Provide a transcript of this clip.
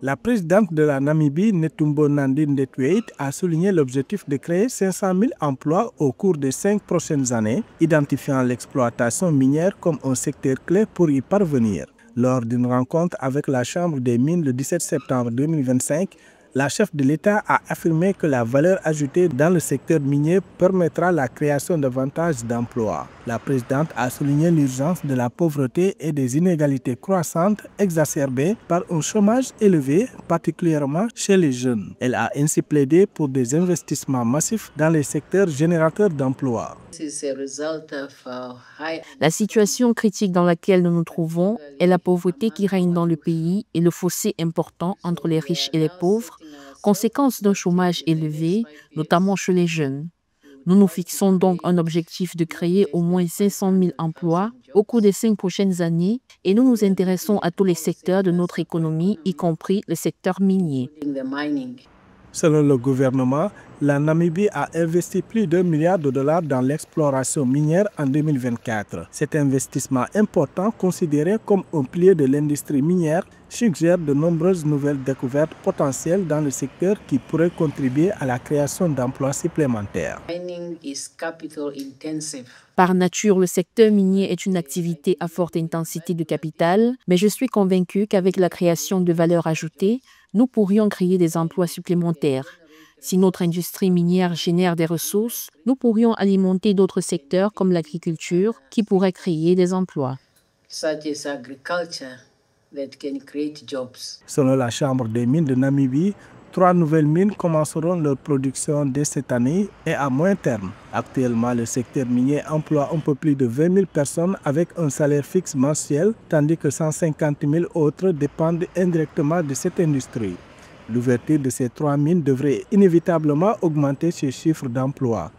La présidente de la Namibie, Netumbo Nandi-Ndaitwah, a souligné l'objectif de créer 500 000 emplois au cours des 5 prochaines années, identifiant l'exploitation minière comme un secteur clé pour y parvenir. Lors d'une rencontre avec la Chambre des mines le 17 septembre 2025, la chef de l'État a affirmé que la valeur ajoutée dans le secteur minier permettra la création davantage d'emplois. La présidente a souligné l'urgence de la pauvreté et des inégalités croissantes exacerbées par un chômage élevé, particulièrement chez les jeunes. Elle a ainsi plaidé pour des investissements massifs dans les secteurs générateurs d'emplois. La situation critique dans laquelle nous nous trouvons est la pauvreté qui règne dans le pays et le fossé important entre les riches et les pauvres, conséquence d'un chômage élevé, notamment chez les jeunes. Nous nous fixons donc un objectif de créer au moins 500 000 emplois au cours des 5 prochaines années et nous nous intéressons à tous les secteurs de notre économie, y compris le secteur minier. Selon le gouvernement, la Namibie a investi plus d'1 milliard de dollars dans l'exploration minière en 2024. Cet investissement important, considéré comme un pilier de l'industrie minière, suggère de nombreuses nouvelles découvertes potentielles dans le secteur qui pourraient contribuer à la création d'emplois supplémentaires. Par nature, le secteur minier est une activité à forte intensité de capital, mais je suis convaincu qu'avec la création de valeur ajoutée, nous pourrions créer des emplois supplémentaires. Si notre industrie minière génère des ressources, nous pourrions alimenter d'autres secteurs comme l'agriculture qui pourraient créer des emplois. Selon la Chambre des mines de Namibie, 3 nouvelles mines commenceront leur production dès cette année et à moyen terme. Actuellement, le secteur minier emploie un peu plus de 20 000 personnes avec un salaire fixe mensuel, tandis que 150 000 autres dépendent indirectement de cette industrie. L'ouverture de ces 3 mines devrait inévitablement augmenter ce chiffre d'emploi.